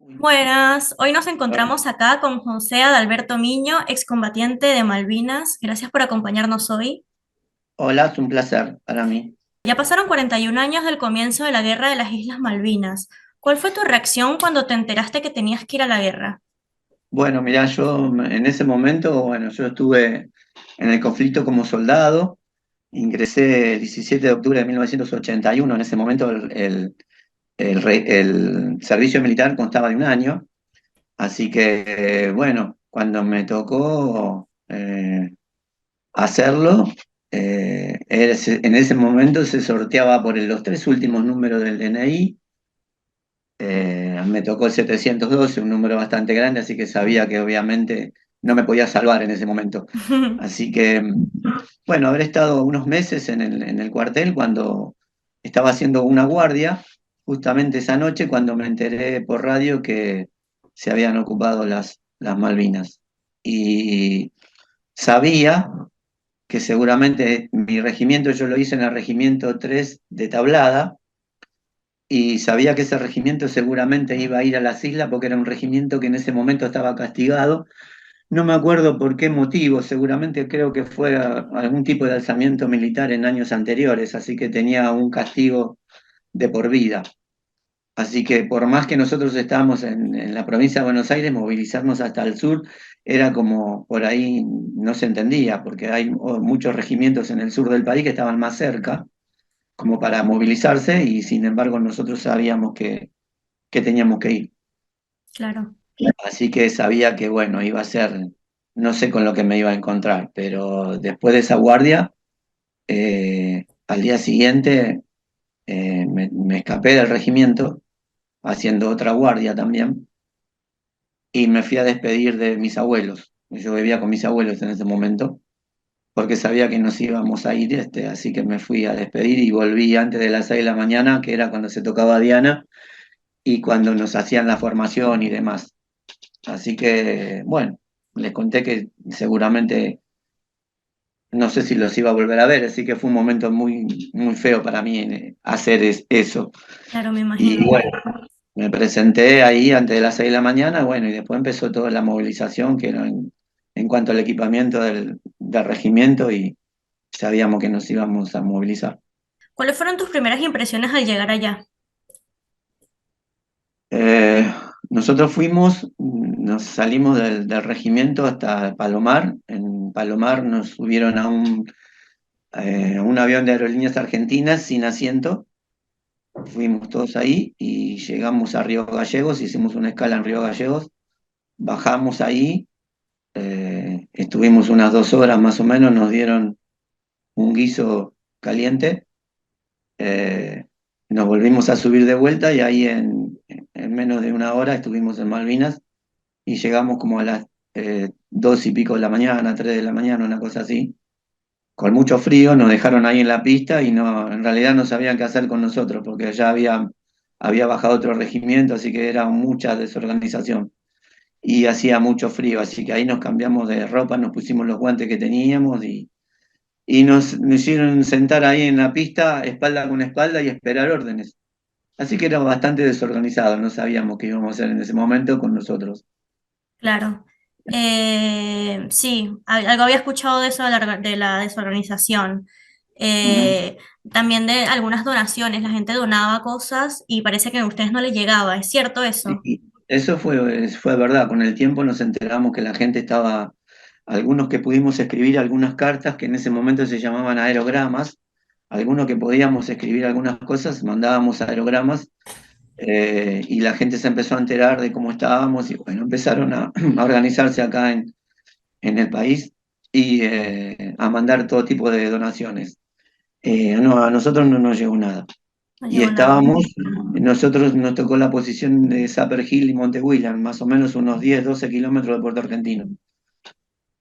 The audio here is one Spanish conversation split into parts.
Buenas, hoy nos Hola, encontramos acá con José Adalberto Miño, excombatiente de Malvinas. Gracias por acompañarnos hoy. hola, es un placer para mí. Ya pasaron 41 años del comienzo de la Guerra de las Islas Malvinas. ¿Cuál fue tu reacción cuando te enteraste que tenías que ir a la guerra? Bueno, mirá, en ese momento, bueno, yo estuve en el conflicto como soldado, ingresé el 17 de octubre de 1981. En ese momento el servicio militar constaba de un año, así que, bueno, cuando me tocó hacerlo, en ese momento se sorteaba por los tres últimos números del DNI. Me tocó el 712, un número bastante grande, así que sabía que obviamente no me podía salvar en ese momento. Así que, bueno, habré estado unos meses en el cuartel cuando estaba haciendo una guardia, justamente esa noche cuando me enteré por radio que se habían ocupado las Malvinas. Y sabía que seguramente mi regimiento, yo lo hice en el regimiento 3 de Tablada, y sabía que ese regimiento seguramente iba a ir a las islas porque era un regimiento que en ese momento estaba castigado. No me acuerdo por qué motivo, seguramente creo que fue algún tipo de alzamiento militar en años anteriores, así que tenía un castigo de por vida. Así que por más que nosotros estábamos en la provincia de Buenos Aires, movilizarnos hasta el sur era como por ahí no se entendía, porque hay muchos regimientos en el sur del país que estaban más cerca como para movilizarse y sin embargo nosotros sabíamos que teníamos que ir. Claro. Así que sabía que, bueno, iba a ser, no sé con lo que me iba a encontrar, pero después de esa guardia, al día siguiente me escapé del regimiento, haciendo otra guardia también, y me fui a despedir de mis abuelos. Yo vivía con mis abuelos en ese momento, porque sabía que nos íbamos a ir, así que me fui a despedir y volví antes de las 6 de la mañana, que era cuando se tocaba Diana y cuando nos hacían la formación y demás. Así que, bueno, les conté que seguramente no sé si los iba a volver a ver, así que fue un momento muy, muy feo para mí hacer eso. Claro, me Y imagino. bueno, me presenté ahí antes de las 6 de la mañana, bueno, y después empezó toda la movilización, que era en cuanto al equipamiento del regimiento, y sabíamos que nos íbamos a movilizar. ¿Cuáles fueron tus primeras impresiones al llegar allá? Eh, Nosotros nos salimos del regimiento hasta Palomar. En Palomar nos subieron a un avión de Aerolíneas Argentinas sin asiento. Fuimos todos ahí y llegamos a Río Gallegos, hicimos una escala en Río Gallegos, bajamos ahí, estuvimos unas 2 horas más o menos, nos dieron un guiso caliente, eh, nos volvimos a subir de vuelta y ahí en menos de una hora estuvimos en Malvinas y llegamos como a las 2 y pico de la mañana, 3 de la mañana, una cosa así. Con mucho frío, nos dejaron ahí en la pista y no, en realidad no sabían qué hacer con nosotros, porque ya había bajado otro regimiento, así que era mucha desorganización. Y hacía mucho frío, así que ahí nos cambiamos de ropa, nos pusimos los guantes que teníamos y nos hicieron sentar ahí en la pista, espalda con espalda, y esperar órdenes. Así que era bastante desorganizado, no sabíamos qué íbamos a hacer en ese momento con nosotros. Claro. Sí, algo había escuchado de eso de la desorganización. Ujú. Eh, También de algunas donaciones. La gente donaba cosas y parece que a ustedes no les llegaba. ¿Es cierto eso? Y eso fue verdad, con el tiempo nos enteramos que la gente estaba, algunos que pudimos escribir algunas cartas que en ese momento se llamaban aerogramas, algunos que podíamos escribir algunas cosas, mandábamos aerogramas, y la gente se empezó a enterar de cómo estábamos y bueno, empezaron a organizarse acá en el país y a mandar todo tipo de donaciones. No, a nosotros no nos llegó nada. No Y llegó nada. nosotros nos tocó la posición de Sapper Hill y Monte William, más o menos unos 10 12 kilómetros de Puerto Argentino.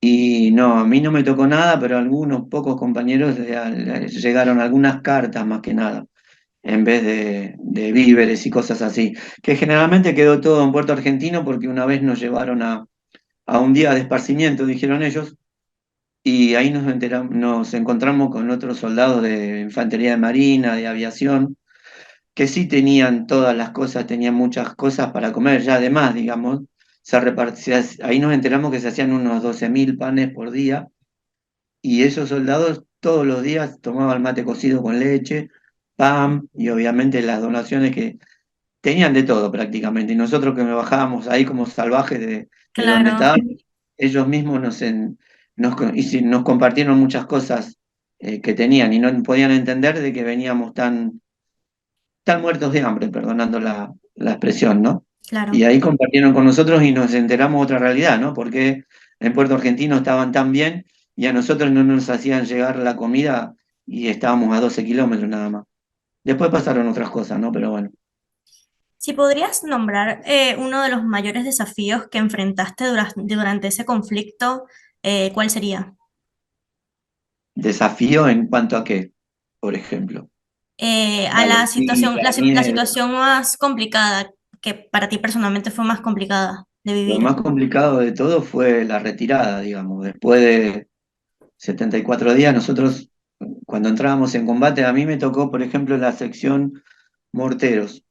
Y no, a mí no me tocó nada, pero algunos pocos compañeros llegaron algunas cartas más que nada, en vez de víveres y cosas así, que generalmente quedó todo en Puerto Argentino porque una vez nos llevaron a un día de esparcimiento, dijeron ellos, y ahí nos encontramos con otros soldados de infantería de marina, de aviación, que sí tenían todas las cosas, tenían muchas cosas para comer, ya además, digamos, ahí nos enteramos que se hacían unos 12.000 panes por día, y esos soldados todos los días tomaban mate cocido con leche, pan, y obviamente las donaciones que tenían de todo prácticamente, y nosotros que me bajábamos ahí como salvajes de donde Claro, estaban, ellos mismos nos compartieron muchas cosas que tenían, y no podían entender de que veníamos tan muertos de hambre, perdonando la expresión, ¿no? Y claro. ahí compartieron con nosotros y nos enteramos otra realidad, ¿no? Porque en Puerto Argentino estaban tan bien y a nosotros no nos hacían llegar la comida y estábamos a 12 kilómetros nada más. Después pasaron otras cosas, ¿no? Pero bueno, Si podrías nombrar uno de los mayores desafíos que enfrentaste durante ese conflicto, ¿cuál sería? desafío en cuanto a qué, por ejemplo. A la Valentía, la miedo. situación más complicada, que para ti personalmente fue más complicada de Lo vivir. más complicado de todo fue la retirada, digamos. Después de 74 días, nosotros, cuando entrábamos en combate, a mí me tocó, por ejemplo, la sección morteros,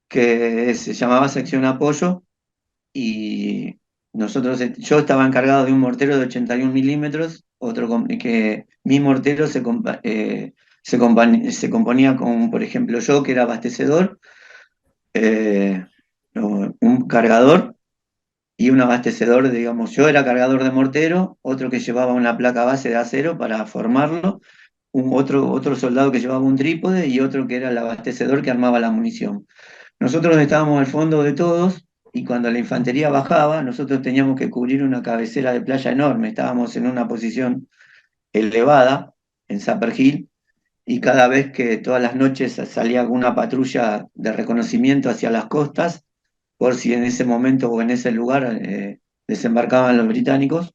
que se llamaba sección apoyo, y yo estaba encargado de un mortero de 81 milímetros, que mi mortero se componía con, por ejemplo, yo, que era abastecedor, eh, un cargador y un abastecedor, digamos, yo era cargador de mortero, otro que llevaba una placa base de acero para formarlo, otro soldado que llevaba un trípode y otro que era el abastecedor que armaba la munición. Nosotros estábamos al fondo de todos y cuando la infantería bajaba, nosotros teníamos que cubrir una cabecera de playa enorme, estábamos en una posición elevada en Zapper Hill, y cada vez que todas las noches salía alguna patrulla de reconocimiento hacia las costas, por si en ese momento o en ese lugar desembarcaban los británicos,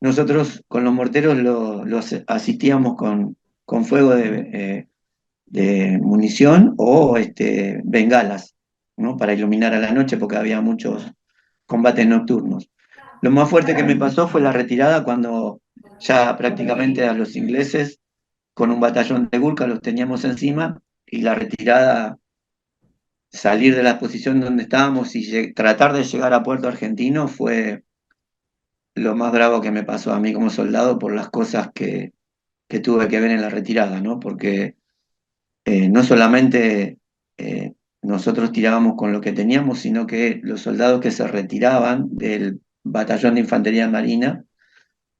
nosotros con los morteros los asistíamos con fuego de munición o bengalas, ¿no? Para iluminar a la noche porque había muchos combates nocturnos. Lo más fuerte que me pasó fue la retirada cuando ya prácticamente a los ingleses con un batallón de Gurkha los teníamos encima, y la retirada, salir de la posición donde estábamos y tratar de llegar a Puerto Argentino fue lo más bravo que me pasó a mí como soldado por las cosas que tuve que ver en la retirada, ¿no? Porque no solamente nosotros tirábamos con lo que teníamos, sino que los soldados que se retiraban del batallón de infantería marina,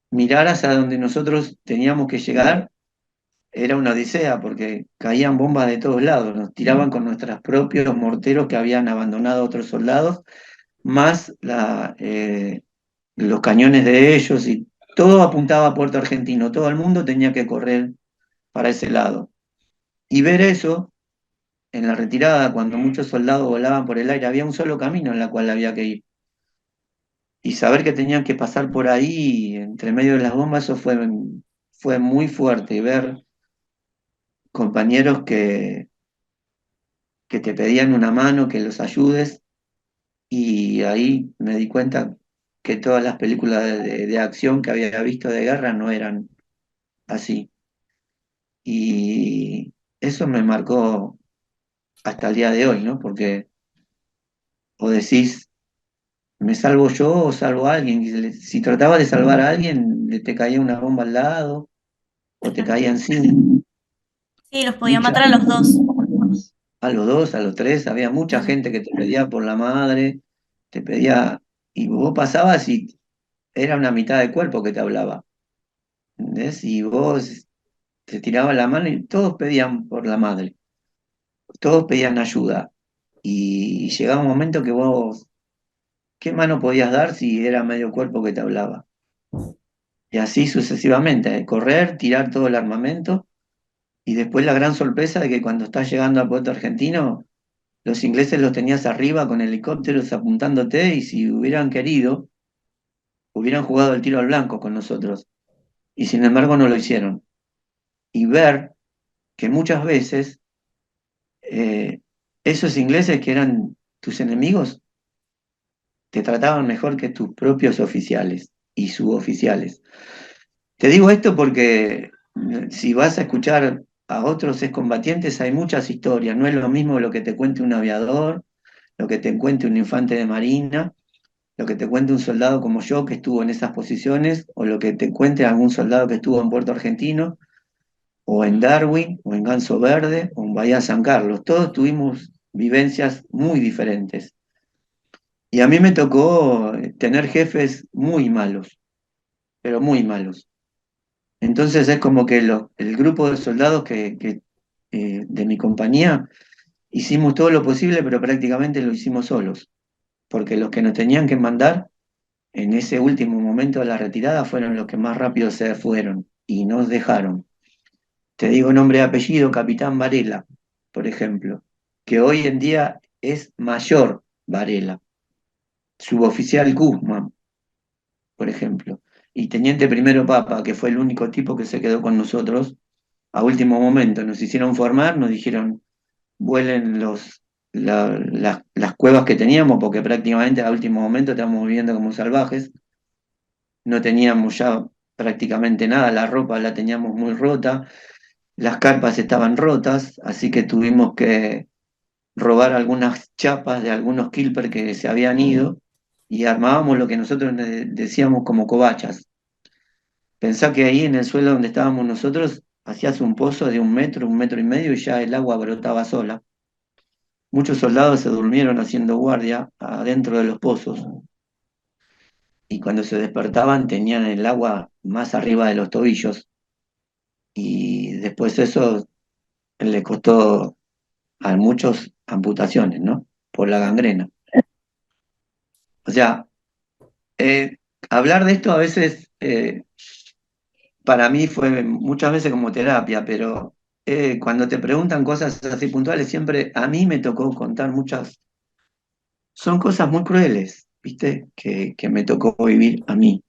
mirar hacia donde nosotros teníamos que llegar era una odisea, porque caían bombas de todos lados, nos tiraban con nuestros propios morteros que habían abandonado otros soldados, más los cañones de ellos, y todo apuntaba a Puerto Argentino, todo el mundo tenía que correr para ese lado. Y ver eso en la retirada, cuando muchos soldados volaban por el aire, había un solo camino en el cual había que ir. Y saber que tenían que pasar por ahí, entre medio de las bombas, eso fue muy fuerte. Ver compañeros que te pedían una mano, que los ayudes, y ahí me di cuenta que todas las películas de acción que había visto de guerra no eran así. Y eso me marcó hasta el día de hoy, ¿no? Porque o decís, ¿me salvo yo o salvo a alguien? Y si trataba de salvar a alguien, te caía una bomba al lado o te caía encima. Sí, los podía Mucha, matar a los dos. a los dos, a los tres, había mucha Claro. gente que te pedía por la madre, te pedía, y vos pasabas y era una mitad de cuerpo que te hablaba, ¿entendés? Y vos te tirabas la mano y todos pedían por la madre, todos pedían ayuda. Y llegaba un momento que vos, ¿qué mano podías dar si era medio cuerpo que te hablaba? Y así sucesivamente, correr, tirar todo el armamento, y después la gran sorpresa de que cuando estás llegando al puerto argentino, los ingleses los tenías arriba con helicópteros apuntándote, y si hubieran querido, hubieran jugado el tiro al blanco con nosotros. Y sin embargo no lo hicieron. Y ver que muchas veces eh, esos ingleses que eran tus enemigos te trataban mejor que tus propios oficiales y suboficiales. Te digo esto porque si vas a escuchar a otros excombatientes hay muchas historias, no es lo mismo lo que te cuente un aviador, lo que te cuente un infante de marina, lo que te cuente un soldado como yo que estuvo en esas posiciones, o lo que te cuente algún soldado que estuvo en Puerto Argentino, o en Darwin, o en Ganso Verde, o en Bahía San Carlos. Todos tuvimos vivencias muy diferentes. Y a mí me tocó tener jefes muy malos, pero muy malos. Entonces es como que el grupo de soldados de mi compañía hicimos todo lo posible, pero prácticamente lo hicimos solos, porque los que nos tenían que mandar en ese último momento de la retirada fueron los que más rápido se fueron y nos dejaron. Te digo nombre y apellido, Capitán Varela, por ejemplo, que hoy en día es mayor Varela, suboficial Guzmán, por ejemplo, y teniente primero Papa, que fue el único tipo que se quedó con nosotros a último momento. Nos hicieron formar, nos dijeron vuelen las cuevas que teníamos, porque prácticamente a último momento estábamos viviendo como salvajes, no teníamos ya prácticamente nada, la ropa la teníamos muy rota, las carpas estaban rotas, así que tuvimos que robar algunas chapas de algunos kilper que se habían ido y armábamos lo que nosotros decíamos como covachas. Pensá que ahí en el suelo donde estábamos nosotros hacías un pozo de un metro y medio y ya el agua brotaba sola. Muchos soldados se durmieron haciendo guardia adentro de los pozos y cuando se despertaban tenían el agua más arriba de los tobillos y después eso le costó a muchos amputaciones, ¿no? Por la gangrena. O sea, eh, hablar de esto a veces para mí fue muchas veces como terapia, pero cuando te preguntan cosas así puntuales, siempre a mí me tocó contar muchas, son cosas muy crueles, ¿viste? Que me tocó vivir a mí.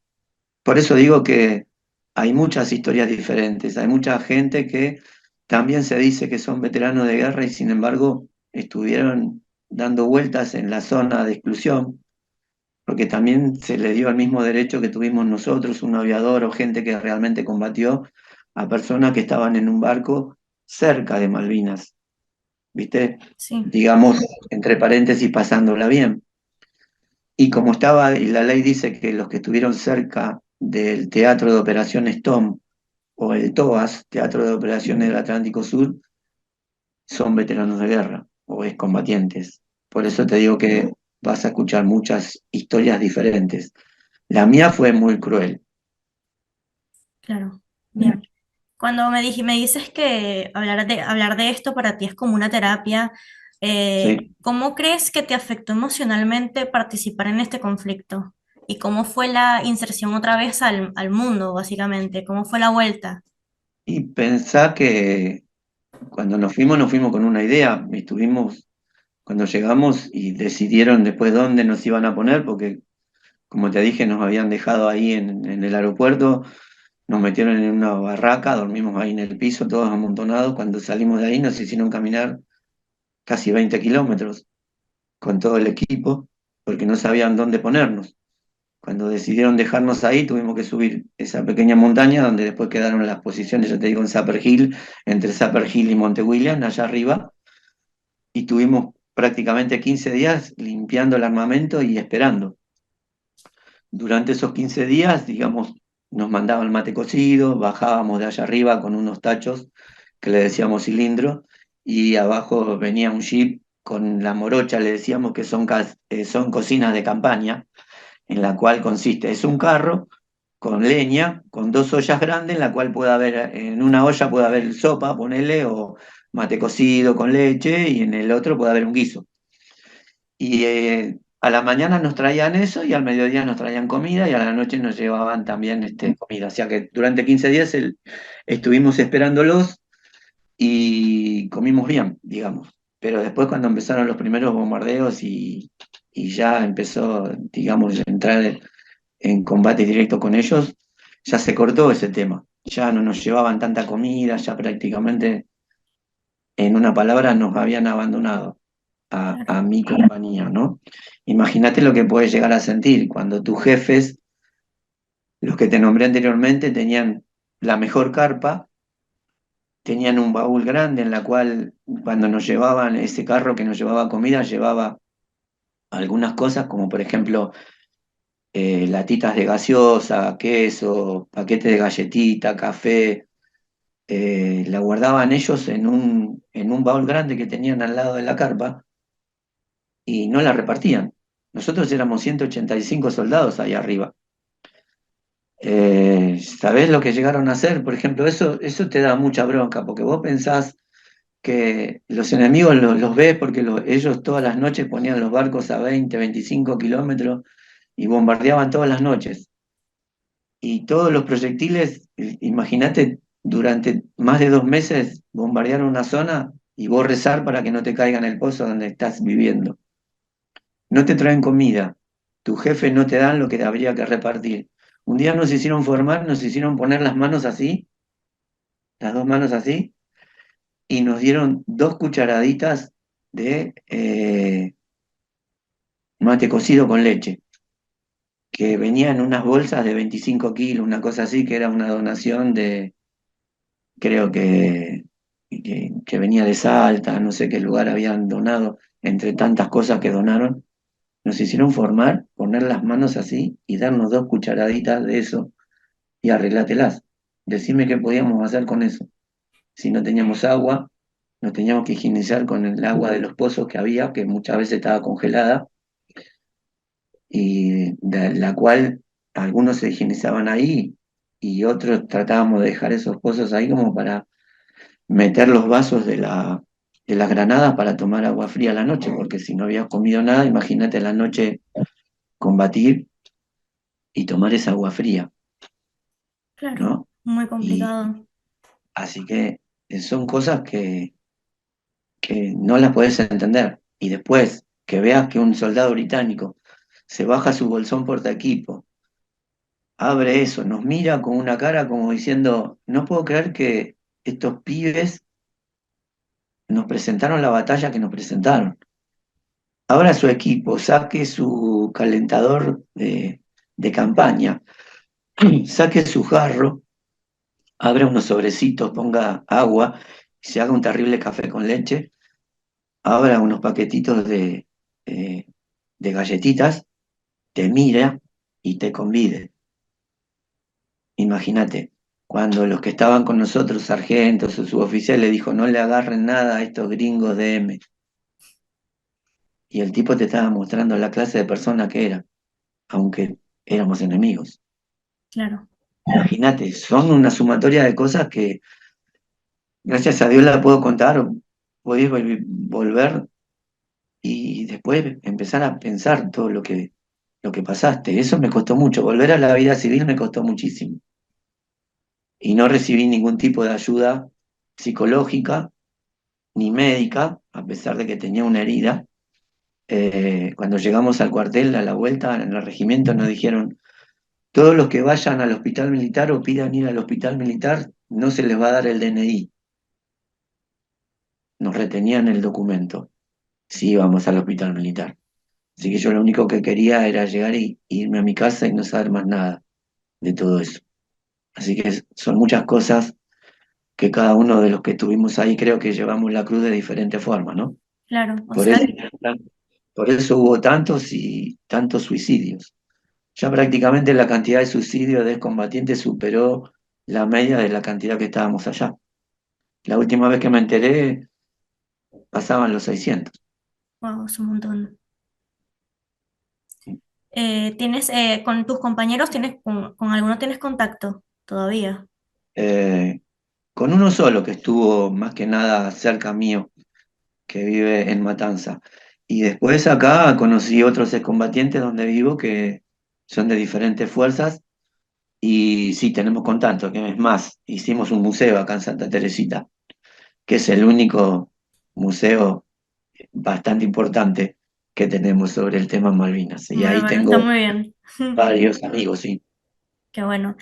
Por eso digo que hay muchas historias diferentes, hay mucha gente que también se dice que son veteranos de guerra y sin embargo estuvieron dando vueltas en la zona de exclusión, porque también se le dio el mismo derecho que tuvimos nosotros, un aviador o gente que realmente combatió, a personas que estaban en un barco cerca de Malvinas, ¿viste? Sí, Digamos, entre paréntesis, pasándola bien. Y como estaba, y la ley dice que los que estuvieron cerca del Teatro de Operaciones Tom o el TOAS, Teatro de Operaciones del Atlántico Sur, son veteranos de guerra o excombatientes. Por eso te digo que vas a escuchar muchas historias diferentes. La mía fue muy cruel. claro. Bien. Cuando me dices que hablar de esto para ti es como una terapia, Sí. ¿cómo crees que te afectó emocionalmente participar en este conflicto? ¿Y cómo fue la inserción otra vez al mundo, básicamente? ¿Cómo fue la vuelta? Y pensá que cuando nos fuimos con una idea. Estuvimos, cuando llegamos y decidieron después dónde nos iban a poner, porque como te dije, nos habían dejado ahí en el aeropuerto, nos metieron en una barraca, dormimos ahí en el piso, todos amontonados. Cuando salimos de ahí nos hicieron caminar casi 20 kilómetros con todo el equipo, porque no sabían dónde ponernos. Cuando decidieron dejarnos ahí, tuvimos que subir esa pequeña montaña donde después quedaron las posiciones, yo te digo, en Sapper Hill, entre Sapper Hill y Monte William, allá arriba, y tuvimos prácticamente 15 días limpiando el armamento y esperando. Durante esos 15 días, digamos, nos mandaban mate cocido, bajábamos de allá arriba con unos tachos que le decíamos cilindro, y abajo venía un jeep con la morocha, le decíamos que son cocinas de campaña, en la cual consiste, es un carro con leña, con dos ollas grandes, en la cual puede haber, en una olla puede haber sopa, ponele, o mate cocido con leche, y en el otro puede haber un guiso. Y a la mañana nos traían eso y al mediodía nos traían comida y a la noche nos llevaban también comida. O sea que durante 15 días estuvimos esperándolos y comimos bien, digamos. Pero después cuando empezaron los primeros bombardeos y ya empezó, digamos, a entrar en combate directo con ellos, ya se cortó ese tema. Ya no nos llevaban tanta comida, ya prácticamente, en una palabra, nos habían abandonado Claro, a mi compañía, ¿no? Imagínate lo que puedes llegar a sentir cuando tus jefes, los que te nombré anteriormente, tenían la mejor carpa, tenían un baúl grande en la cual cuando nos llevaban ese carro que nos llevaba comida, llevaba algunas cosas como por ejemplo latitas de gaseosa, queso, paquete de galletita, café, la guardaban ellos en un baúl grande que tenían al lado de la carpa y no la repartían. Nosotros éramos 185 soldados ahí arriba. ¿Sabés lo que llegaron a hacer? Por ejemplo, eso te da mucha bronca, porque vos pensás que los enemigos los ves porque ellos todas las noches ponían los barcos a 20, 25 kilómetros y bombardeaban todas las noches. Y todos los proyectiles, imagínate, durante más de 2 meses bombardear una zona y vos rezar para que no te caiga en el pozo donde estás viviendo. No te traen comida, tu jefe no te dan lo que habría que repartir. Un día nos hicieron formar, nos hicieron poner las manos así, las dos manos así, y nos dieron 2 cucharaditas de mate cocido con leche, que venía en unas bolsas de 25 kilos, una cosa así, que era una donación de, creo que venía de Salta, no sé qué lugar habían donado, entre tantas cosas que donaron. Nos hicieron formar, poner las manos así y darnos 2 cucharaditas de eso y arreglátelas. Decime qué podíamos hacer con eso. Si no teníamos agua, nos teníamos que higienizar con el agua de los pozos que había, que muchas veces estaba congelada, y de la cual algunos se higienizaban ahí y otros tratábamos de dejar esos pozos ahí como para meter los vasos de las granadas para tomar agua fría a la noche, porque si no habías comido nada, imagínate la noche combatir y tomar esa agua fría, Claro, ¿no? muy Y complicado. así que son cosas que no las podés entender. Y después que veas que un soldado británico se baja su bolsón portaequipo, abre eso, nos mira con una cara como diciendo, no puedo creer que estos pibes nos presentaron la batalla que nos presentaron. Abra su equipo, saque su calentador de campaña, saque su jarro, abra unos sobrecitos, ponga agua, y se haga un terrible café con leche, abra unos paquetitos eh, de galletitas, te mira y te convide. Imagínate, cuando los que estaban con nosotros, sargentos o suboficiales, le dijo, no le agarren nada a estos gringos de M. Y el tipo te estaba mostrando la clase de persona que era, aunque éramos enemigos. Claro, Imagínate, son una sumatoria de cosas que gracias a Dios la puedo contar, podés volver y después empezar a pensar todo lo que pasaste. Eso me costó mucho, volver a la vida civil me costó muchísimo. Y no recibí ningún tipo de ayuda psicológica ni médica, a pesar de que tenía una herida. Cuando llegamos al cuartel, a la vuelta, en el regimiento, nos dijeron, todos los que vayan al hospital militar o pidan ir al hospital militar, no se les va a dar el DNI. Nos retenían el documento si íbamos al hospital militar. Así que yo lo único que quería era llegar y irme a mi casa y no saber más nada de todo eso. Así que son muchas cosas que cada uno de los que estuvimos ahí creo que llevamos la cruz de diferente forma, ¿no? claro. O Por sea, eso, por eso hubo tantos y tantos suicidios. Ya prácticamente la cantidad de suicidios de excombatientes superó la media de la cantidad que estábamos allá. La última vez que me enteré pasaban los 600. wow, es un montón. ¿Tienes, con tus compañeros, con alguno tienes contacto todavía? Eh, con uno solo que estuvo más que nada cerca mío, que vive en Matanza. Y después acá conocí otros excombatientes donde vivo que son de diferentes fuerzas y sí, tenemos contacto, que es más, hicimos un museo acá en Santa Teresita, que es el único museo bastante importante que tenemos sobre el tema Malvinas. Y ahí Bueno, está tengo muy bien. varios amigos, sí. Qué bueno.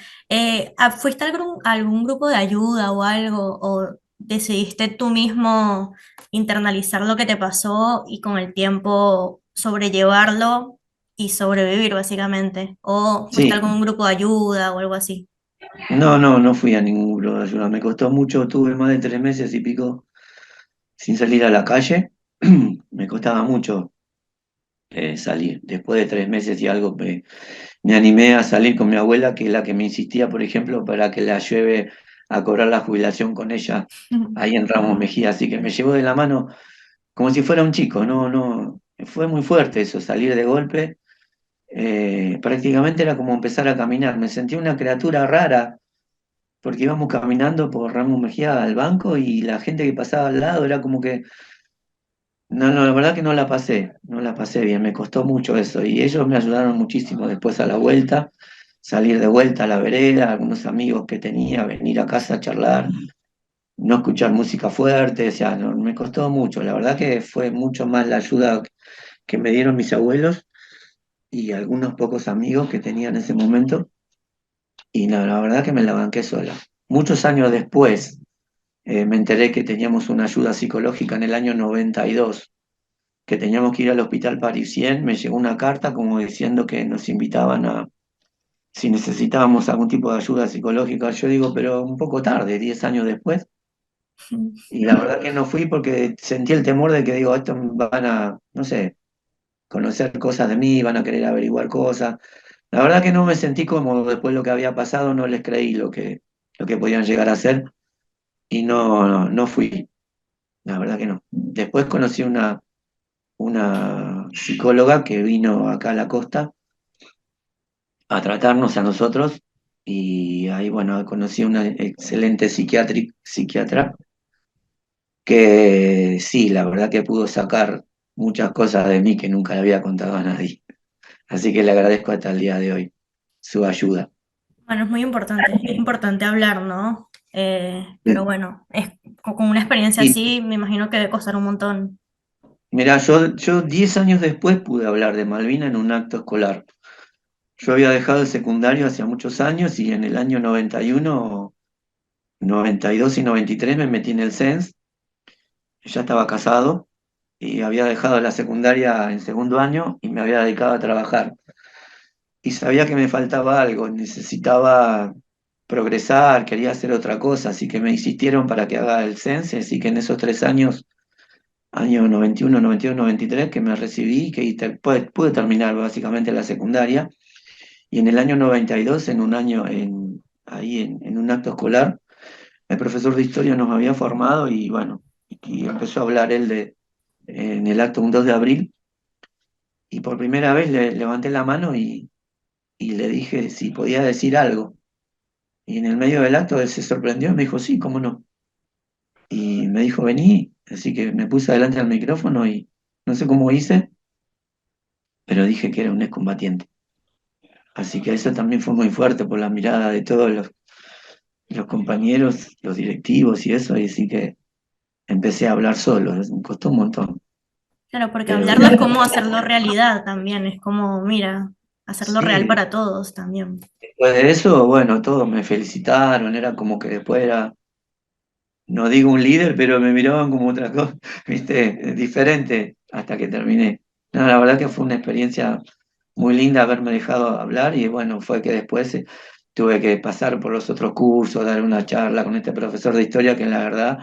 ¿Fuiste a algún grupo de ayuda o algo? ¿O decidiste tú mismo internalizar lo que te pasó y con el tiempo sobrellevarlo y sobrevivir, básicamente? ¿O fuiste a Sí, algún grupo de ayuda o algo así? No fui a ningún grupo de ayuda. Me costó mucho, tuve más de 3 meses y pico sin salir a la calle. Me costaba mucho salir. Después de 3 meses y algo me animé a salir con mi abuela, que es la que me insistía, por ejemplo, para que la lleve a cobrar la jubilación con ella ahí en Ramos Mejía. Así que me llevó de la mano como si fuera un chico. No, fue muy fuerte eso, salir de golpe. Prácticamente era como empezar a caminar. Me sentí una criatura rara porque íbamos caminando por Ramos Mejía al banco y la gente que pasaba al lado era como que, no, la verdad que no la pasé bien, me costó mucho eso y ellos me ayudaron muchísimo después a la vuelta, salir de vuelta a la vereda, algunos amigos que tenía, venir a casa a charlar, no escuchar música fuerte, o sea, me costó mucho, la verdad que fue mucho más la ayuda que me dieron mis abuelos y algunos pocos amigos que tenía en ese momento y no, la verdad que me la banqué sola. Muchos años después, me enteré que teníamos una ayuda psicológica en el año 92, que teníamos que ir al Hospital Parisien. Me llegó una carta como diciendo que nos invitaban a, si necesitábamos algún tipo de ayuda psicológica. Yo digo, pero un poco tarde, 10 años después. Y la verdad que no fui porque sentí el temor de que, digo, estos van a, no sé, conocer cosas de mí, van a querer averiguar cosas. La verdad que no me sentí cómodo después de lo que había pasado, no les creí lo que podían llegar a hacer y no fui. La verdad que no. Después conocí una psicóloga que vino acá a la costa a tratarnos a nosotros y ahí, bueno, conocí a una excelente psiquiatra que sí, la verdad que pudo sacar muchas cosas de mí que nunca le había contado a nadie. Así que le agradezco hasta el día de hoy su ayuda. Bueno, es importante hablar, ¿no? Pero bueno, con una experiencia Y así, me imagino que debe costar un montón. mira, yo 10 años después pude hablar de Malvina en un acto escolar. Yo había dejado el secundario hace muchos años y en el año 91, 92 y 93 me metí en el CENS. Ya estaba casado y había dejado la secundaria en segundo año y me había dedicado a trabajar. Y sabía que me faltaba algo, necesitaba progresar, quería hacer otra cosa, así que me insistieron para que haga el CENSE, así que en esos 3 años, año 91, 92, 93, que me recibí, pude terminar básicamente la secundaria, y en el año 92, en un año, ahí en un acto escolar, el profesor de historia nos había formado y bueno, y empezó a hablar él en el acto un 2 de abril, y por primera vez le levanté la mano y le dije si podía decir algo. Y en el medio del acto él se sorprendió y me dijo, sí, cómo no. Y me dijo, vení. Así que me puse delante del micrófono y no sé cómo hice, pero dije que era un excombatiente. Así que eso también fue muy fuerte por la mirada de todos los compañeros, los directivos y eso, y así que empecé a hablar solo. Me costó un montón. Claro, porque Pero hablarlo es como hacerlo realidad también, es como, mira, hacerlo real sí, para todos también. después de eso, bueno, todos me felicitaron, era como que después era, no digo un líder, pero me miraban como otra cosa, viste, diferente hasta que terminé. No, la verdad que fue una experiencia muy linda haberme dejado hablar y bueno, fue que después tuve que pasar por los otros cursos, dar una charla con este profesor de historia que la verdad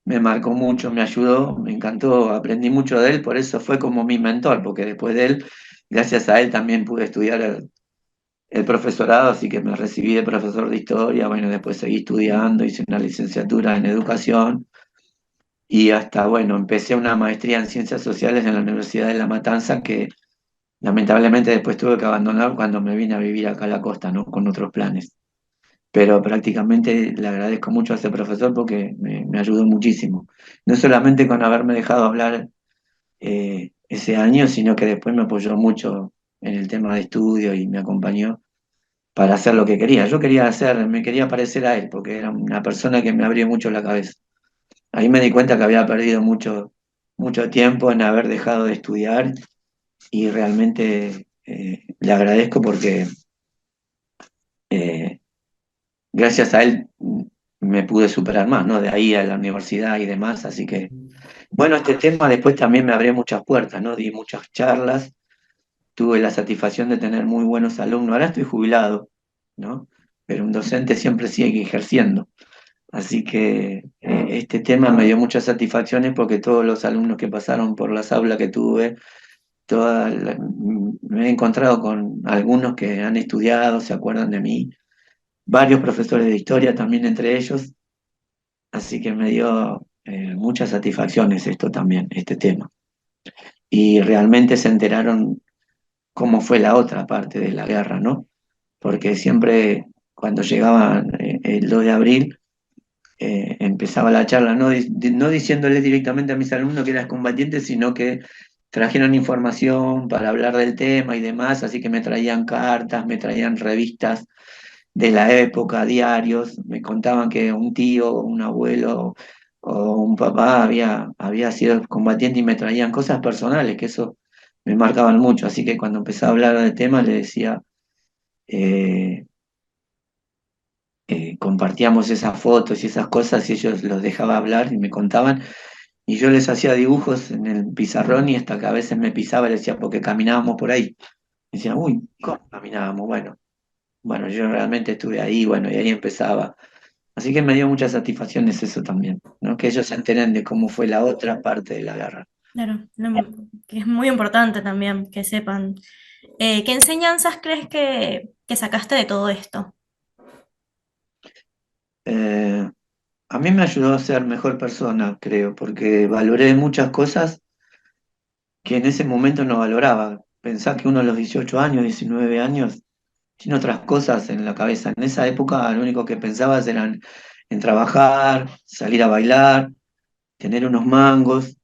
me marcó mucho, me ayudó, me encantó, aprendí mucho de él, por eso fue como mi mentor, porque después de él, gracias a él también pude estudiar el profesorado, así que me recibí de profesor de historia, bueno, después seguí estudiando, hice una licenciatura en educación y hasta, bueno, empecé una maestría en ciencias sociales en la Universidad de La Matanza, que lamentablemente después tuve que abandonar cuando me vine a vivir acá a la costa, ¿no? Con otros planes. Pero prácticamente le agradezco mucho a ese profesor porque me ayudó muchísimo. No solamente con haberme dejado hablar ese año, sino que después me apoyó mucho en el tema de estudio y me acompañó para hacer lo que quería. Yo quería hacer, me quería parecer a él, porque era una persona que me abrió mucho la cabeza. Ahí me di cuenta que había perdido mucho tiempo en haber dejado de estudiar y realmente le agradezco porque eh, gracias a él me pude superar más, ¿no? De ahí a la universidad y demás. Así que, bueno, este tema después también me abrió muchas puertas, ¿no? Di muchas charlas, tuve la satisfacción de tener muy buenos alumnos. Ahora estoy jubilado, ¿no? pero un docente siempre sigue ejerciendo. Así que este tema me dio muchas satisfacciones porque todos los alumnos que pasaron por las aulas que tuve, me he encontrado con algunos que han estudiado, se acuerdan de mí, varios profesores de historia también entre ellos, así que me dio muchas satisfacciones esto también, este tema. Y realmente se enteraron cómo fue la otra parte de la guerra, ¿no? Porque siempre cuando llegaba el 2 de abril, empezaba la charla, no diciéndoles directamente a mis alumnos que eras combatiente, sino que trajeron información para hablar del tema y demás, así que me traían cartas, me traían revistas de la época, diarios, me contaban que un tío, un abuelo o un papá había sido combatiente y me traían cosas personales, que eso me marcaban mucho, así que cuando empezaba a hablar del tema le decía... eh, compartíamos esas fotos y esas cosas y ellos los dejaba hablar y me contaban y yo les hacía dibujos en el pizarrón y hasta que a veces me pisaba y les decía, porque caminábamos por ahí. Me decían, uy, ¿cómo caminábamos? Bueno, yo realmente estuve ahí, bueno, y ahí empezaba. Así que me dio muchas satisfacciones eso también, ¿no? Que ellos se enteren de cómo fue la otra parte de la guerra. Claro, que es muy importante también que sepan. ¿Qué enseñanzas crees que sacaste de todo esto? Eh, a mí me ayudó a ser mejor persona, creo, porque valoré muchas cosas que en ese momento no valoraba. Pensá que uno a los 18 años, 19 años, tiene otras cosas en la cabeza. En esa época lo único que pensabas eran en trabajar, salir a bailar, tener unos mangos,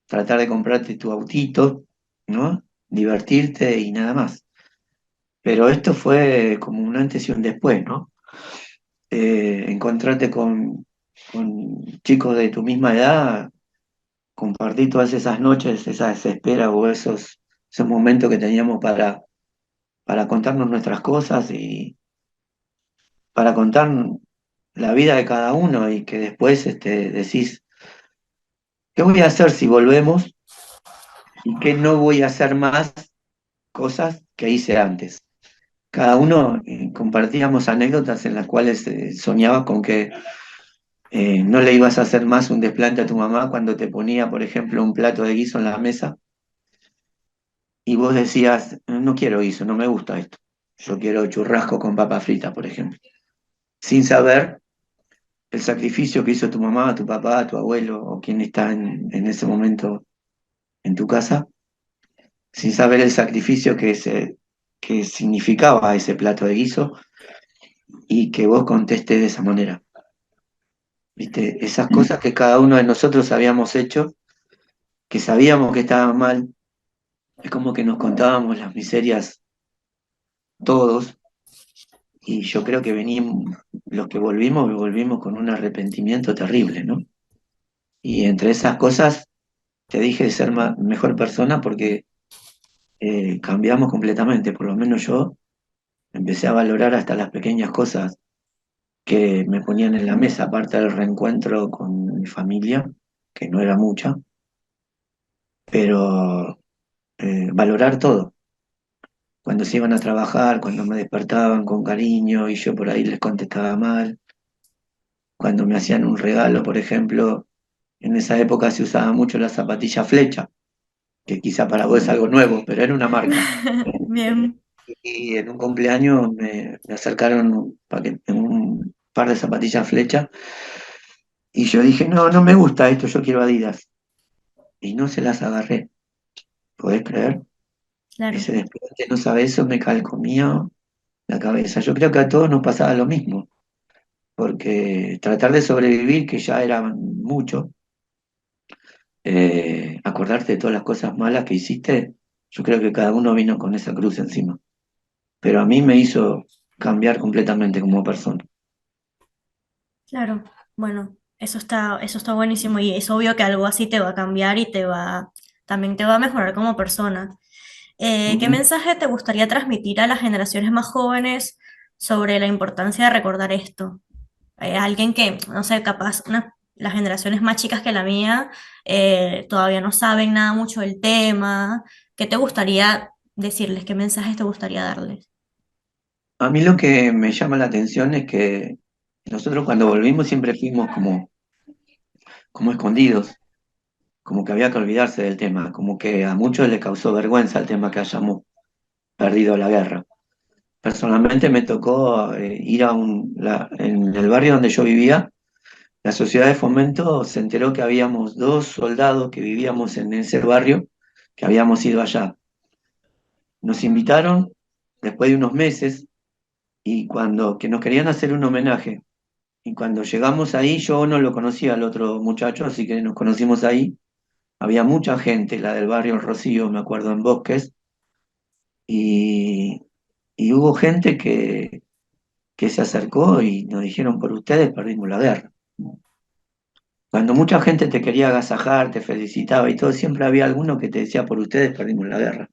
tratar de comprarte tu autito, ¿no? Divertirte y nada más. Pero esto fue como un antes y un después, ¿no? Encontrarte con chicos de tu misma edad, compartir todas esas noches, esas esperas o esos momentos que teníamos para contarnos nuestras cosas y para contar la vida de cada uno y que después decís, ¿qué voy a hacer si volvemos y qué no voy a hacer más cosas que hice antes? Cada uno compartíamos anécdotas en las cuales soñaba con que no le ibas a hacer más un desplante a tu mamá cuando te ponía, por ejemplo, un plato de guiso en la mesa y vos decías, no quiero guiso, no me gusta esto. Yo quiero churrasco con papa frita, por ejemplo. Sin saber el sacrificio que hizo tu mamá, tu papá, tu abuelo o quien está en ese momento en tu casa, sin saber el sacrificio que significaba ese plato de guiso y que vos contestes de esa manera. ¿Viste? Esas cosas que cada uno de nosotros habíamos hecho, que sabíamos que estaban mal, es como que nos contábamos las miserias todos y yo creo que venimos, los que volvimos con un arrepentimiento terrible, ¿no? Y entre esas cosas te dije de ser mejor persona porque cambiamos completamente, por lo menos yo empecé a valorar hasta las pequeñas cosas que me ponían en la mesa, aparte del reencuentro con mi familia, que no era mucha, pero valorar todo. Cuando se iban a trabajar, cuando me despertaban con cariño y yo por ahí les contestaba mal, cuando me hacían un regalo, por ejemplo, en esa época se usaba mucho la zapatilla Flecha, que quizá para vos es algo nuevo, pero era una marca. Bien, Y en un cumpleaños me acercaron un par de zapatillas Flecha y yo dije, no, no me gusta esto, yo quiero Adidas. Y no se las agarré, ¿podés creer? claro, Ese desplante, no sabe eso, me calcomió la cabeza. Yo creo que a todos nos pasaba lo mismo, porque tratar de sobrevivir, que ya era mucho, acordarte de todas las cosas malas que hiciste, yo creo que cada uno vino con esa cruz encima. Pero a mí me hizo cambiar completamente como persona. claro. Bueno, eso está buenísimo y es obvio que algo así te va a cambiar y también te va a mejorar como persona. ¿Qué Ujú. mensaje te gustaría transmitir a las generaciones más jóvenes sobre la importancia de recordar esto? Alguien que, no sé, capaz las generaciones más chicas que la mía todavía no saben nada mucho del tema. ¿Qué te gustaría decirles? ¿Qué mensajes te gustaría darles? A mí lo que me llama la atención es que nosotros cuando volvimos siempre fuimos como escondidos, como que había que olvidarse del tema, como que a muchos les causó vergüenza el tema que hayamos perdido la guerra. Personalmente me tocó ir en el barrio donde yo vivía, la sociedad de fomento se enteró que habíamos dos soldados que vivíamos en ese barrio, que habíamos ido allá. Nos invitaron después de unos meses y que nos querían hacer un homenaje. Y cuando llegamos ahí, yo no lo conocía al otro muchacho, así que nos conocimos ahí. Había mucha gente, la del barrio El Rocío, me acuerdo, en Bosques, y, y hubo gente que se acercó y nos dijeron, por ustedes perdimos la guerra. Cuando mucha gente te quería agasajar, te felicitaba y todo, siempre había alguno que te decía, por ustedes perdimos la guerra.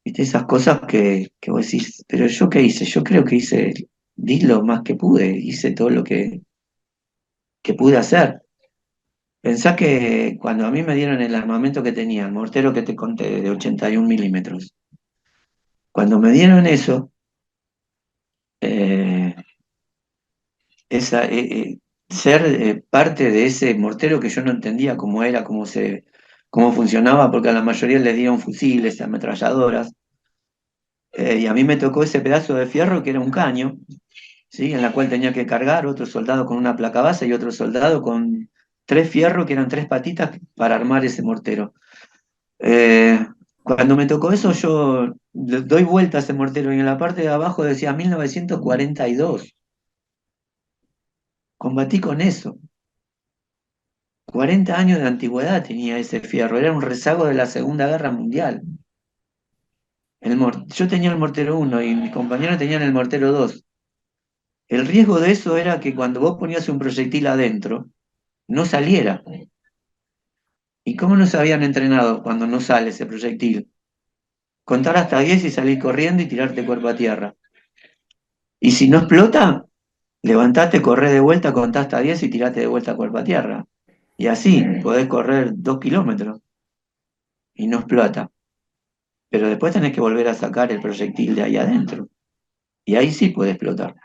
¿Viste? Esas cosas que vos decís, pero ¿yo qué hice? Yo creo que di lo más que pude, hice todo lo que pude hacer. Pensá que cuando a mí me dieron el armamento que tenía, el mortero que te conté de 81 milímetros, cuando me dieron eso, eh, esa, ser parte de ese mortero que yo no entendía cómo era, cómo funcionaba, porque a la mayoría les dieron fusiles, ametralladoras, y a mí me tocó ese pedazo de fierro que era un caño, ¿sí? En la cual tenía que cargar otro soldado con una placa base y otro soldado con tres fierros que eran tres patitas para armar ese mortero. Eh, Cuando me tocó eso, yo le doy vuelta a ese mortero y en la parte de abajo decía 1942. Combatí con eso. 40 años de antigüedad tenía ese fierro. Era un rezago de la Segunda Guerra Mundial. Yo tenía el mortero uno y mis compañeros tenían el mortero 2. El riesgo de eso era que cuando vos ponías un proyectil adentro, no saliera. ¿Y cómo nos habían entrenado cuando no sale ese proyectil? Contar hasta 10 y salir corriendo y tirarte cuerpo a tierra. Y si no explota, levantate, corré de vuelta, contá hasta 10 y tirate de vuelta cuerpo a tierra. Y así podés correr 2 kilómetros y no explota. Pero después tenés que volver a sacar el proyectil de ahí adentro. Y ahí sí puede explotar.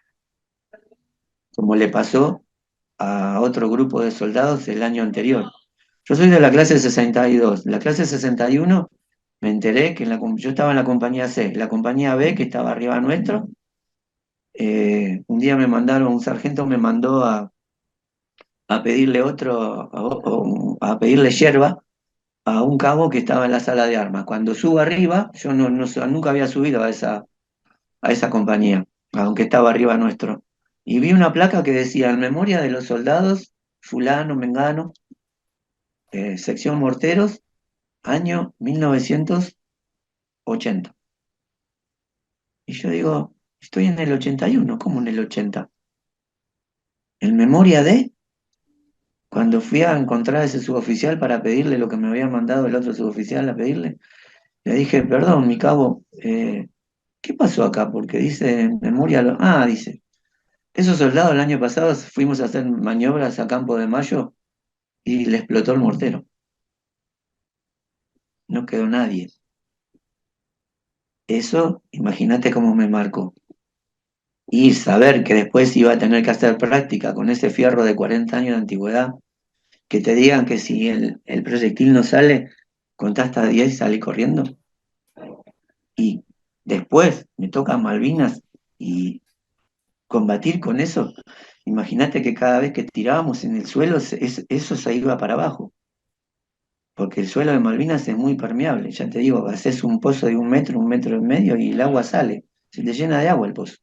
Como le pasó a otro grupo de soldados el año anterior. Yo soy de la clase 62. La clase 61 me enteré que yo estaba en la compañía C. La compañía B, que estaba arriba nuestro, un día un sargento me mandó a pedirle a pedirle yerba a un cabo que estaba en la sala de armas. Cuando subo arriba, yo nunca había subido a esa compañía, aunque estaba arriba nuestro. Y vi una placa que decía, en memoria de los soldados, fulano, mengano, sección morteros, año 1980. Y yo digo, estoy en el 81, ¿cómo en el 80? En memoria de, cuando fui a encontrar a ese suboficial para pedirle lo que me había mandado el otro suboficial a pedirle, le dije, perdón, mi cabo, ¿qué pasó acá? Porque dice en memoria, dice, esos soldados el año pasado fuimos a hacer maniobras a Campo de Mayo y le explotó el mortero. No quedó nadie. Eso, imagínate cómo me marcó. Y saber que después iba a tener que hacer práctica con ese fierro de 40 años de antigüedad, que te digan que si el proyectil no sale, contá hasta 10 y salí corriendo. Y después me toca Malvinas y combatir con eso. Imagínate que cada vez que tirábamos en el suelo, eso se iba para abajo, porque el suelo de Malvinas es muy permeable. Ya te digo, haces un pozo de un metro y medio y el agua sale. Se te llena de agua el pozo.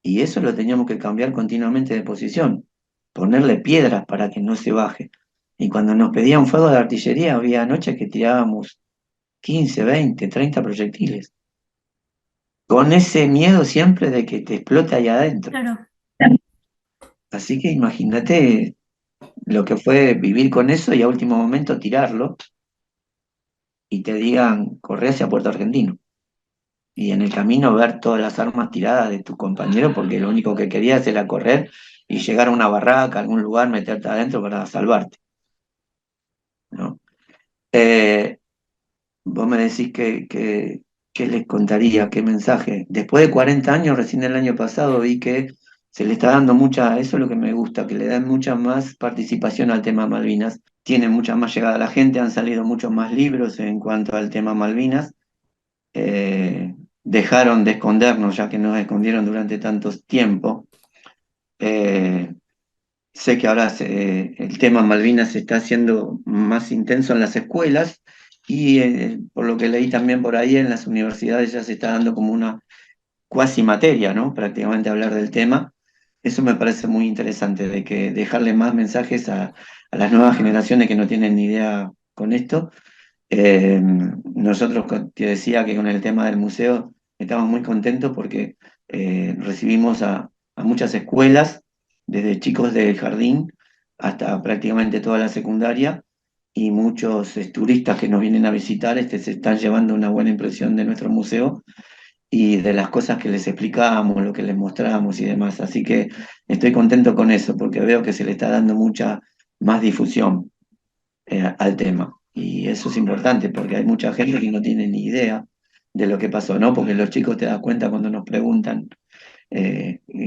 Y eso lo teníamos que cambiar continuamente de posición, ponerle piedras para que no se baje. Y cuando nos pedían fuego de artillería, había noches que tirábamos 15, 20, 30 proyectiles, con ese miedo siempre de que te explote ahí adentro. Claro. Así que imagínate lo que fue vivir con eso y a último momento tirarlo y te digan, corre hacia Puerto Argentino. Y en el camino ver todas las armas tiradas de tu compañero porque lo único que querías era correr y llegar a una barraca, a algún lugar, meterte adentro para salvarte, ¿no? Eh, Vos me decís que ¿qué les contaría? ¿Qué mensaje? Después de 40 años, recién el año pasado, vi que se le está dando mucha, eso es lo que me gusta, que le dan mucha más participación al tema Malvinas. Tiene mucha más llegada a la gente, han salido muchos más libros en cuanto al tema Malvinas. Dejaron de escondernos, ya que nos escondieron durante tanto tiempo. Eh, Sé que ahora el tema Malvinas se está haciendo más intenso en las escuelas y por lo que leí también por ahí en las universidades ya se está dando como una cuasi materia, ¿no? Prácticamente hablar del tema. Eso me parece muy interesante, de que dejarle más mensajes a las nuevas generaciones que no tienen ni idea con esto. Nosotros te decía que con el tema del museo estamos muy contentos porque recibimos a muchas escuelas, desde chicos del jardín hasta prácticamente toda la secundaria, y muchos turistas que nos vienen a visitar se están llevando una buena impresión de nuestro museo y de las cosas que les explicamos, lo que les mostramos y demás. Así que estoy contento con eso porque veo que se le está dando mucha más difusión al tema. Y eso es importante porque hay mucha gente que no tiene ni idea de lo que pasó, ¿no? Porque los chicos te das cuenta cuando nos preguntan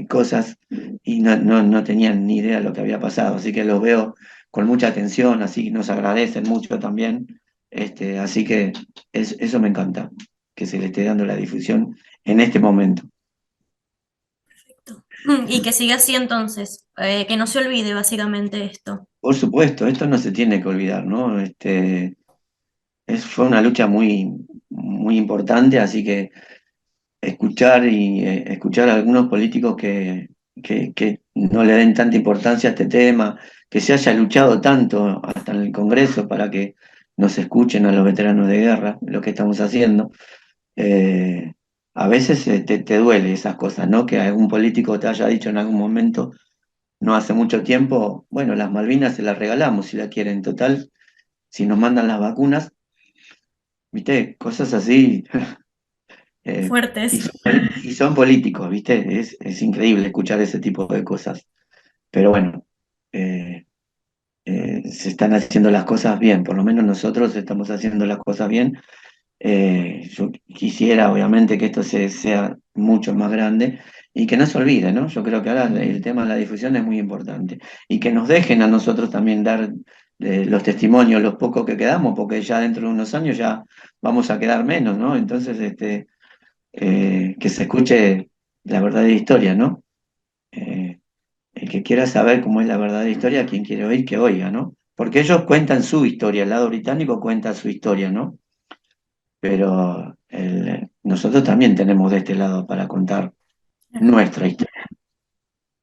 cosas y no tenían ni idea de lo que había pasado. Así que los veo con mucha atención, así nos agradecen mucho también. Así que eso me encanta, que se le esté dando la difusión en este momento. Y que siga así entonces, que no se olvide básicamente esto. Por supuesto, esto no se tiene que olvidar, ¿no? Fue una lucha muy, muy importante, así que escuchar a algunos políticos que no le den tanta importancia a este tema, que se haya luchado tanto hasta en el Congreso para que nos escuchen a los veteranos de guerra, lo que estamos haciendo. Eh, a veces te duele esas cosas, ¿no? Que algún político te haya dicho en algún momento, no hace mucho tiempo, bueno, las Malvinas se las regalamos si la quieren, total, si nos mandan las vacunas, ¿viste? Cosas así. Eh, y, Fuertes. son, y son políticos, ¿viste? Es increíble escuchar ese tipo de cosas. Pero bueno, eh, se están haciendo las cosas bien, por lo menos nosotros estamos haciendo las cosas bien. Yo quisiera, obviamente, que esto sea mucho más grande y que no se olvide, ¿no? Yo creo que ahora el tema de la difusión es muy importante y que nos dejen a nosotros también dar los testimonios, los pocos que quedamos, porque ya dentro de unos años ya vamos a quedar menos, ¿no? Entonces, que se escuche la verdadera historia, ¿no? Eh, el que quiera saber cómo es la verdadera historia, quien quiere oír, que oiga, ¿no? Porque ellos cuentan su historia, el lado británico cuenta su historia, ¿no? Pero nosotros también tenemos de este lado para contar nuestra historia.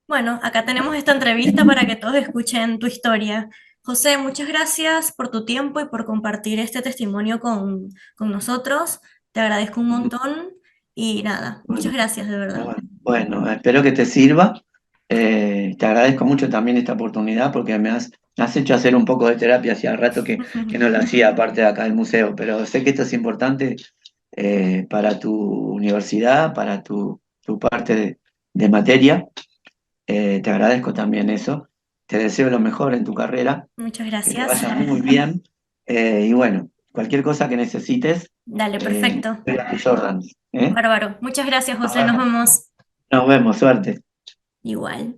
Bueno, acá tenemos esta entrevista para que todos escuchen tu historia. José, muchas gracias por tu tiempo y por compartir este testimonio con nosotros. Te agradezco un montón y nada, muchas Bueno, gracias de verdad. bueno, espero que te sirva. Te agradezco mucho también esta oportunidad porque me has hecho hacer un poco de terapia hacía rato que no la hacía aparte de acá del museo, pero sé que esto es importante para tu universidad, para tu parte de materia. Te agradezco también eso. Te deseo lo mejor en tu carrera, Muchas que te gracias. vaya muy bien. Y bueno, cualquier cosa que necesites, Dale, perfecto. estoy a tus órdenes, ¿eh? Bárbaro. Muchas gracias, Nos José. Nos vemos. vemos. Nos vemos, suerte. Igual.